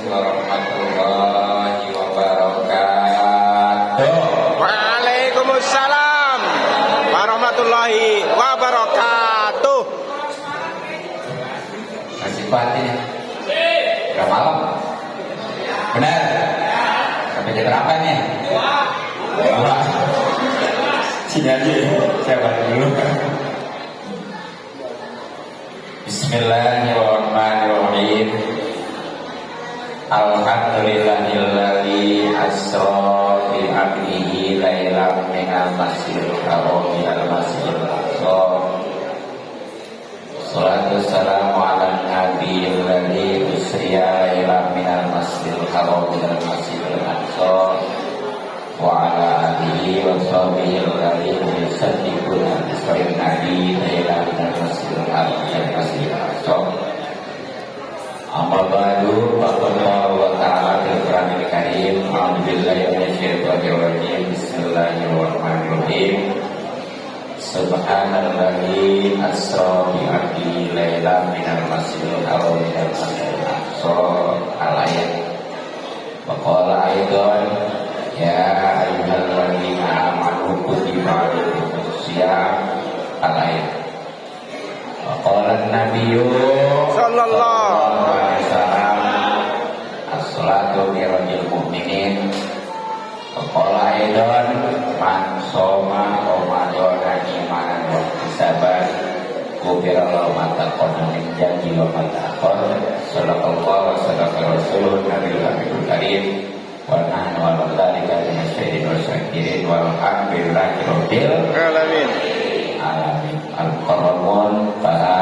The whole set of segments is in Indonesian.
warahmatullahi wabarakatuh. Waalaikumsalam warahmatullahi wabarakatuh. Masih kuatnya? Udah malam? Benar? Sampai jam berapa nih? Dua. Sini aja, saya balik dulu. Bismillahirrahmanirrahim. Alhamdulillahilladzi asra bi 'abdihi lailan minal masjidil haram ilal masjidil aqsa. Salatu wassalamu ala nabiyil ladzi usriya lailan minal masjidil haram ilal masjidil aqsa wa ala alihi wa sahbihi alladzi yusaddiquna bisri nabi lailan minal masjidil haram ilal masjidil aqsa. Amma ba'du, faqala wa ta'ala fil Qur'anil Karim, a'udzubillahi minasyaitonir rajim. Bismillahirrahmanirrahim. Subhanalladzi asra bi 'abdihi lailan minal masjidil haram ilal masjidil aqsa. Al-ayat. Wa qala aidan ya ayyuhalladzina amanu kutiba 'alaikumus shiyam. Al-ayat. Wa qala an-nabiyyu sallallahu alaihi wasallam as-salatu mirajil mu'minin. Wa qala aidan man shoma ramadhana imanan wa ihtisaban ghufira lahu ma taqaddama min dhanbihi wa ma ta'akhkhar. Sallallahu alaihi wasallam rasulun nabiyul habibul karim wa nahnu ala dzalika minasyahidin wa syakirin walhamdulillahi rabbil Alamin. alamin. Al-Qur'an para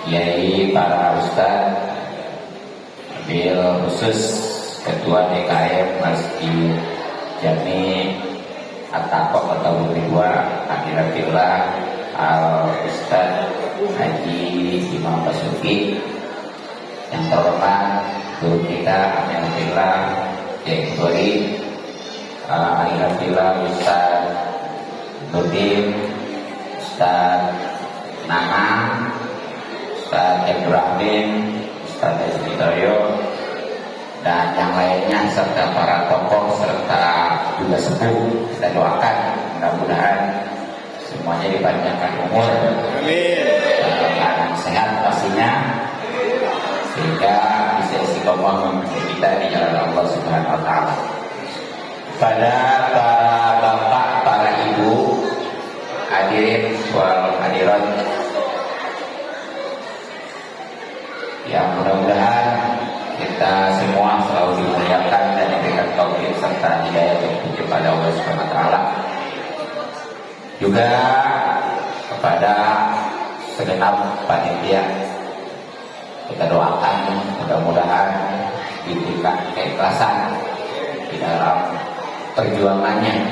kiai, para ustaz, bil khusus ketua DKM Masjid Jami At-Taqwa atau Ridwan Akhiratillah Al-Ustaz Haji Imam Basuki, yang terhormat guru kita Akhiratillah Jektori Akhiratillah Ustaz Nurdin, Ustaz Nana, Ustaz Ibrahim, Ustaz Esbitoyo, dan yang lainnya serta para tokoh serta juga sepuh. Kita doakan mudah-mudahan semuanya dipanjangkan umur, Amin. dan sehat pastinya, sehingga bisa istiqomah mengikuti kita di jalan Allah Subhanahu wa taala. Pada para bapak, para ibu, hadirin wal hadirat yang mudah-mudahan kita semua selalu dimuliakan dan diberikan taufik serta hidayah terpuji pada Allah Subhanahu wa taala. Juga kepada segenap panitia, kita doakan mudah-mudahan diberikan keikhlasan di dalam perjuangannya,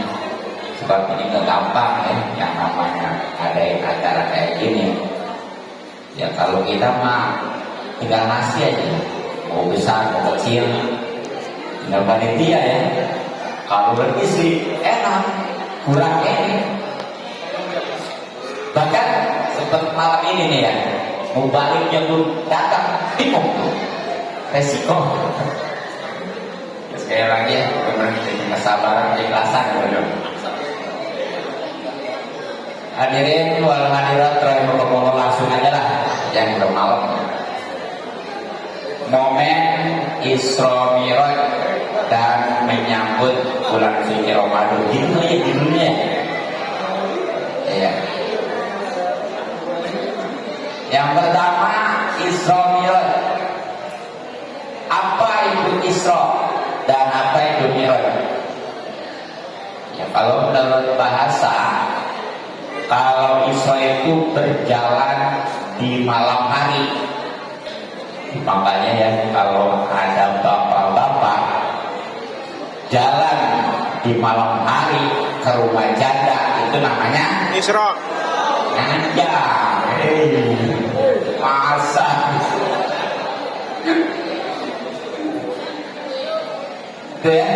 sebab ini gak gampang ya, yang namanya ada acara kayak gini. Ya kalau kita mah tinggal ngasih aja, mau besar mau kecil, tinggal panitia ya. Kalau lebih sih enak, kurang ini. Bahkan seperti malam ini nih ya, mau baliknya belum datang, bingung tuh, resiko. Sekali lagi ya, benar jadi kesabaran, keikhlasan, benar. Hadirin wal hadirat rahimakumullah, langsung aja lah, jangan udah malam. Momen Isra Mi'raj dan menyambut bulan suci Ramadan, gitu aja judulnya. Iya. Yang pertama Isra Mi'raj. Apa itu Isra dan apa itu Mi'raj? Ya, kalau menurut bahasa, kalau Isra itu berjalan di malam hari. Makanya ya, kalau ada bapak-bapak jalan di malam hari ke rumah janda, itu namanya Isra. Nanja. Masa itu ya.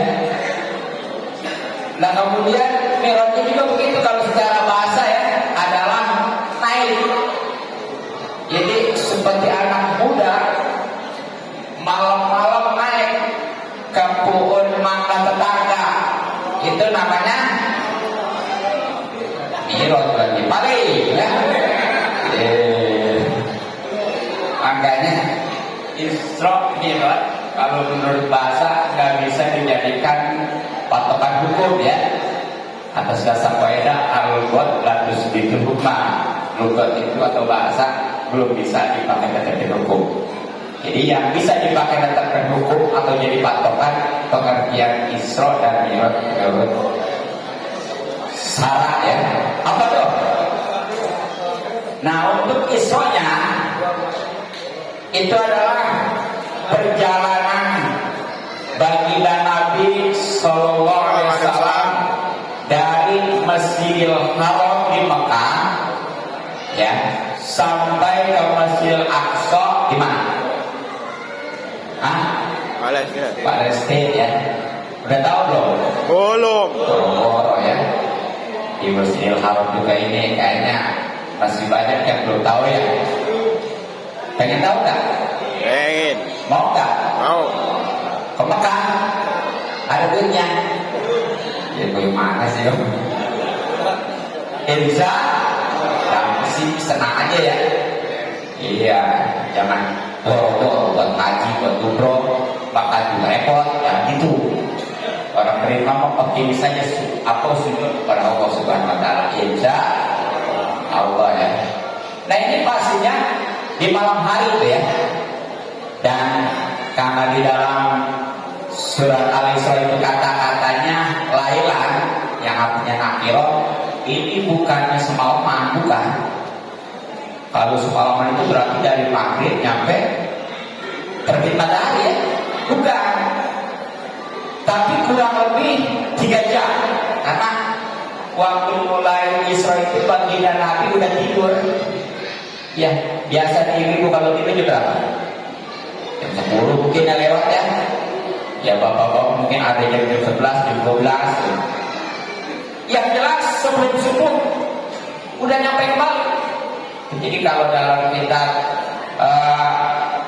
Nah kemudian Mi'rajnya juga begitu, kalau secara bahasa ya adalah naik. Jadi seperti anak muda Mi'raj lagi balik ya. Makanya Isra Mi'raj kalau menurut bahasa nggak bisa dijadikan patokan hukum ya. Atas dasar kaidah al-lughat la tusbitul hukma. Lughat itu atau bahasa belum bisa dipakai dalam hukum. Jadi yang bisa dipakai dalam hukum atau jadi patokan pengertian Isra dan Mi'raj salah ya. Apa tuh? Nah, untuk Isra-nya itu adalah perjalanan baginda Nabi Sallallahu Alaihi Wasallam dari Masjidil Haram di Mekah ya sampai ke Masjidil Aqsa di mana? Palestina ya. Udah tahu belum? Belum. Boro-boro ya. Di Masjidil Haram juga ini kayaknya masih banyak yang belum tahu ya. Pengen tahu nggak? Pengen. Mau nggak? Mau. Ke Mekah ada duitnya. Ya bagaimana sih om? Bisa? Yang masih senang aja ya. Iya, jangan boro-boro buat ngaji, buat umroh, bakal juga repot, ya gitu. Orang terima mau optimis saja apa sujud kepada Allah Subhanahu Wa Taala. Insya Allah ya. Nah ini pastinya di malam hari itu ya. Dan karena di dalam surat Al-Isra itu kata-katanya lailan yang artinya nakiro, ini bukannya semalaman, bukan. Kalau semalaman itu berarti dari maghrib nyampe terbit matahari ya, bukan. Tapi kurang lebih 3 jam karena waktu mulai Isra itu baginda Nabi udah tidur. Ya, biasa ibu kalau tidur jam berapa? Jam 10 mungkin ya lewat ya. Ya bapak-bapak mungkin ada jam 11, jam 12. Yang jelas sebelum subuh udah nyampe kembali. Jadi kalau dalam kitab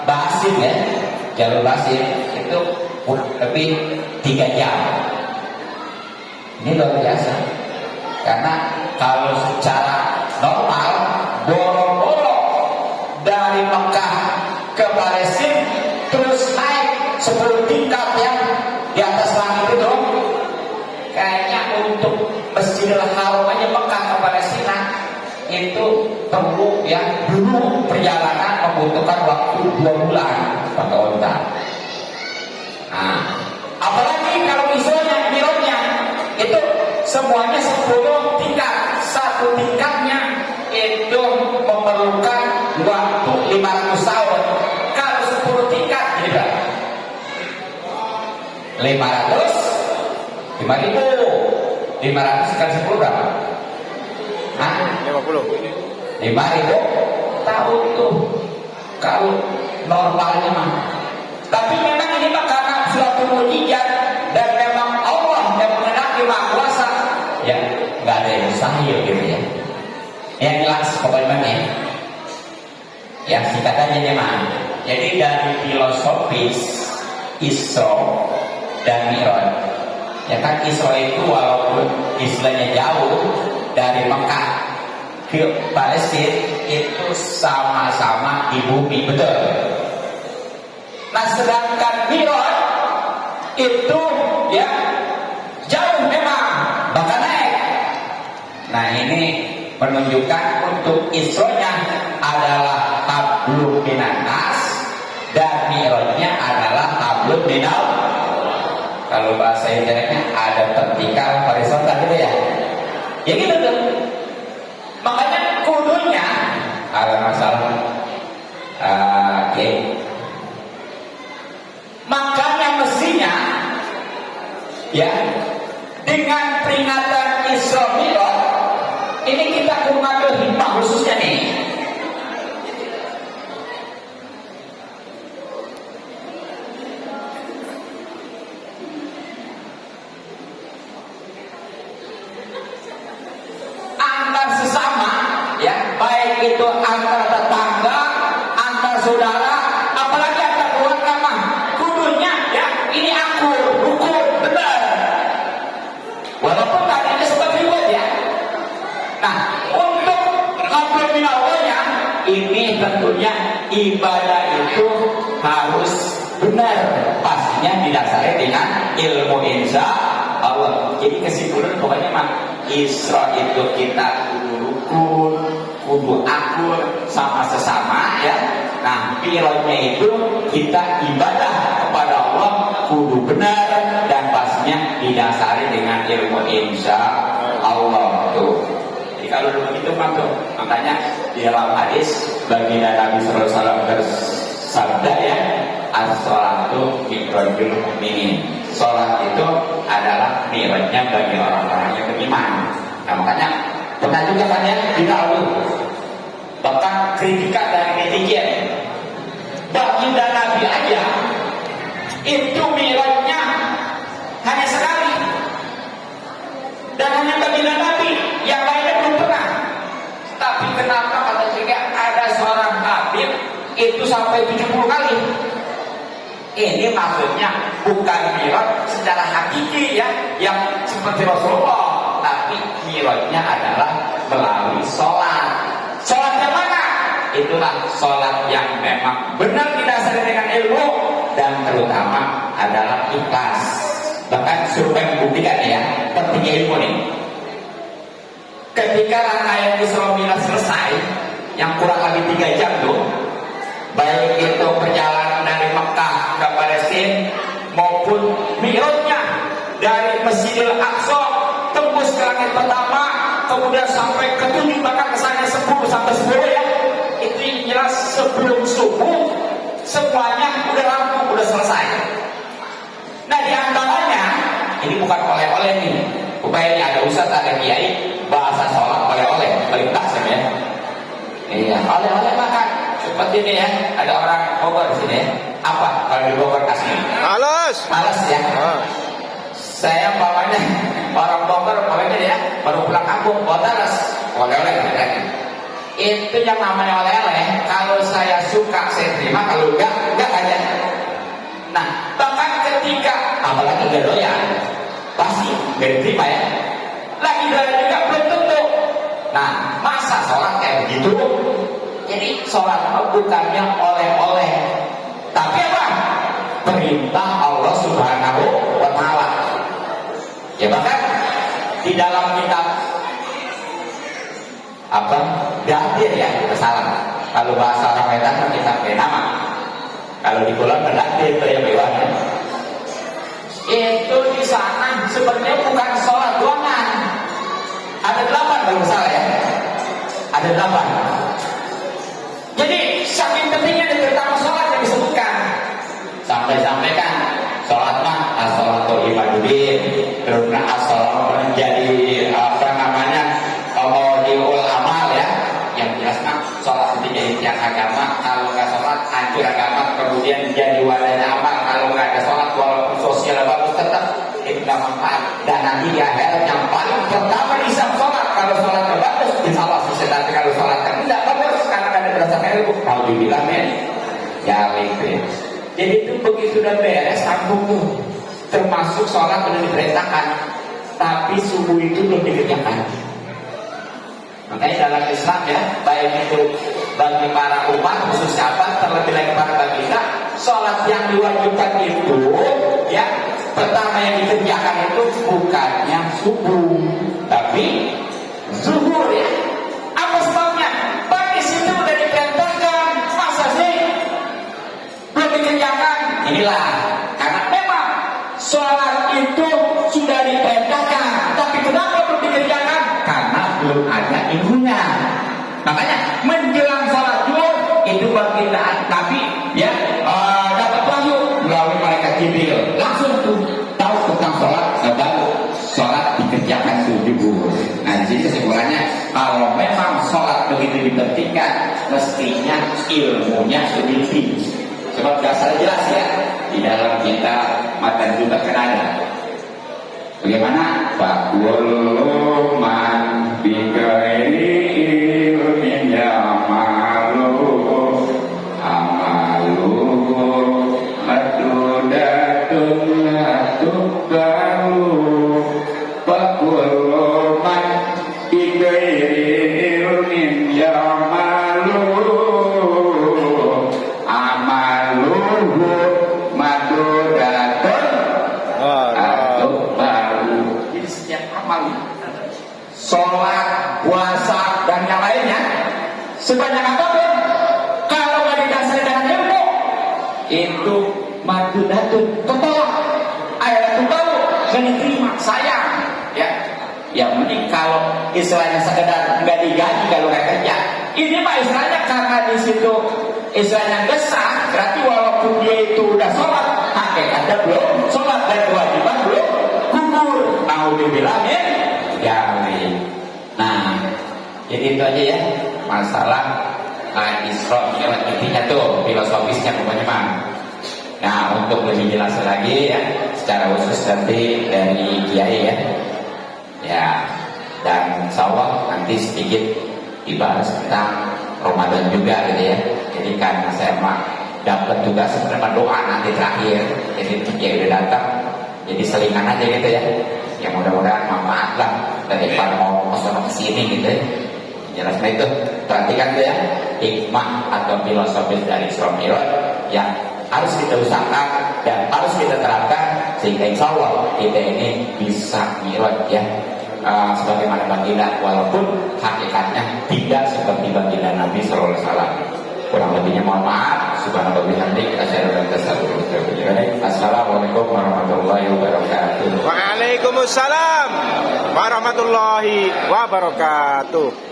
Basim ya, jalur Basim itu lebih 3 jam. Ini luar biasa. Karena kalau secara normal boro-boro dari Mekah ke Palestina terus naik 10 tingkat yang di atas langit itu, kayaknya untuk Masjidil Haram aja Mekah ke Palestina itu perlu ya, dulu perjalanan membutuhkan waktu 2 bulan pakai onta. Nah, apalagi kalau misalnya Mi'rajnya itu semuanya 10 tingkat, satu tingkatnya itu memerlukan waktu 500 tahun. Kalau 10 tingkat jadi berapa? 500 kali 10 berapa? Hah? 50. 5.000 tahun tuh kalau normalnya mah. Tapi memang ini mah karena suatu mukjizat dan memang Allah yang mengenali Maha Kuasa, ya nggak ada yang mustahil gitu ya. Yang jelas pokoknya nih, yang singkatannya memang. Jadi dari filosofis Isra dan Mi'raj, ya kan Isra itu walaupun istilahnya jauh dari Mekah ke Palestina itu sama-sama di bumi, betul. Nah sedangkan Mi'raj itu ya jauh memang, bahkan naik. Nah ini menunjukkan untuk Isra-nya adalah hablum minan nas dan Mi'rajnya adalah hablum minal. Kalau bahasa Indonesia ada vertikal horizontal gitu ya. Ya gitu tuh. Makanya kudunya ada masalah. Oke. Makanya mestinya ya dengan peringatan Isra Mi'raj ini kita mengambil hikmah khususnya nih. Antar sesama ya, baik itu antar tetangga, antar saudara, apalagi antar keluarga mah kudunya ya ini aku hukum benar. tentunya ibadah itu harus benar, pastinya didasari dengan ilmu insya Allah. Jadi kesimpulan pokoknya mah Isra itu kita kudu rukun, kudu akur sama sesama ya. Nah, Mi'rajnya itu kita ibadah kepada Allah kudu benar dan pastinya didasari dengan ilmu insya Allah tuh. Jadi kalau begitu mah tuh, makanya di dalam hadis baginda Nabi sallallahu alaihi wasallam bersabda ya, as-sholatu mi'rajul mu'minin. Sholat itu adalah mi'rajnya bagi orang-orang yang beriman. Nah makanya pernah juga kan ya viral tuh, bahkan kritikan dari netizen, baginda Nabi aja itu mi'rajnya hanya sekali dan hanya baginda Nabi, yang lainnya belum pernah. Tapi kenapa kata juga ada seorang kafir itu sampai 70 kali? Ini maksudnya bukan mi'raj secara hakiki ya, yang seperti Rasulullah, tapi mi'rajnya adalah melalui sholat. Sholat yang mana? Itulah sholat yang memang benar didasari dengan ilmu dan terutama adalah ikhlas. Bahkan survei membuktikan ya, pentingnya ilmu nih. Ketika rangkaian Isra Mi'raj selesai, yang kurang lebih 3 jam tuh, baik itu perjalanan dari Mekah ke Palestina maupun Mi'rajnya dari Masjidil Aqsa tembus ke langit pertama, kemudian sampai ke 7, bahkan kesannya 10 sampai 10 ya. Itu jelas sebelum subuh semuanya udah rampung, udah selesai. Nah di antaranya ini bukan oleh-oleh nih, upaya ini ada ustaz, ada kiai, bahasa sholat oleh-oleh, melintas ya. Iya, oleh-oleh makan. Seperti ini ya, ada orang Bogor di sini ya. Apa kalau di Bogor kasih? Males ya. Saya bawanya orang Bogor, bawanya ya, baru pulang kampung, bawa taras, oleh-oleh lagi. Itu yang namanya oleh-oleh. Kalau saya suka saya terima, kalau enggak aja. Nah, bahkan ketika apalagi enggak doyan, pasti enggak diterima ya. Lagi doyan juga belum tentu. Nah, masa sholat kayak begitu? Jadi sholat bukannya oleh-oleh, tapi apa? Perintah Allah Subhanahu wa Ta'ala. Ya bahkan di dalam kitab apa? Dahdir ya, salah. Kalau bahasa orang Medan kan kitab nama. Kalau di Kulon Dahdir itu yang bawahnya. Itu di sana sebenarnya bukan sholat doangan. Ada 8 kalau salah ya. Ada 8. Jadi saking pentingnya di pertama sholat yang disebutkan, sampai-sampai kan sholat mah as-sholatu imaduddin, karena as-sholatu menjadi apa namanya maudiul amal ya, yang jelas mah sholat itu jadi tiang agama. Kalau nggak sholat hancur agama, kemudian jadi wadahnya amal. Kalau nggak ada sholat walaupun sosial bagus tetap itu nggak manfaat. Dan nanti di akhirat yang paling pertama disab sholat. Kalau sholat bagus, insya Allah sih. Tapi kalau sholat tidak bagus karena ada berdasarkan ilmu, kalau dibilang ya lebih. Jadi itu begitu udah beres sambung tuh, termasuk sholat sudah diperintahkan, tapi subuh itu belum dikerjakan. Makanya dalam Islam ya, baik itu bagi para umat khususnya apa, terlebih lagi para baginda, sholat yang diwajibkan itu ya pertama yang dikerjakan itu bukannya subuh, tapi zuhur ya. Apa sebabnya? Bagi situ udah diperintahkan, masa sih belum dikerjakan? Inilah karena memang sholat itu sudah diperintahkan, tapi kenapa belum dikerjakan? Karena belum ada ilmunya. Makanya menjelang sholat zuhur itu baginda Nabi ya dapat wahyu melalui malaikat Jibril, langsung tuh tahu tentang sholat, baru sholat dikerjakan zuhur. Nah di sini kesimpulannya, kalau memang sholat begitu dipentingkan, mestinya ilmunya sedikit. Sebab dasar jelas ya di dalam kita matan juga kan ada. Bagaimana? Fakul man bighairi ilmin ya'malu amalu madudatun tuqbalu. Fakul man bighairi ilmin ya'malu sebanyak apapun, kalau nggak didasari dengan ilmu, itu madudatun ketolak, ayat itu tahu, nggak diterima, sayang, ya. Yang penting kalau istilahnya sekedar nggak digaji kalau nggak kerja, ini mah istilahnya karena di situ istilahnya gesah, berarti walaupun dia itu udah sholat, hakikatnya belum sholat dan kewajiban belum gugur. Mau dibilangin, ya. Nah, jadi itu aja ya masalah Isra Mi'raj, intinya tuh filosofisnya pokoknya mah. Nah, untuk lebih jelas lagi ya, secara khusus nanti dari Kiai ya. Ya, dan insya Allah nanti sedikit dibahas tentang Ramadan juga gitu ya. Jadi kan saya mah dapat juga sebenarnya doa nanti terakhir. Jadi ya udah datang, jadi selingan aja gitu ya. Yang mudah-mudahan manfaat lah daripada mau kesana kesini gitu ya. Jelasnya itu perhatikan tuh ya, hikmah atau filosofis dari Isra Mi'raj yang harus kita usahakan dan harus kita terapkan sehingga insya Allah kita ini bisa Mi'raj ya. Sebagaimana baginda, walaupun hakikatnya tidak seperti baginda Nabi Sallallahu Alaihi Wasallam. Kurang lebihnya mohon maaf. Subhanallah bihamdi, asyhadu an la ilaha illallah. Assalamualaikum warahmatullahi wabarakatuh. Waalaikumsalam warahmatullahi wabarakatuh.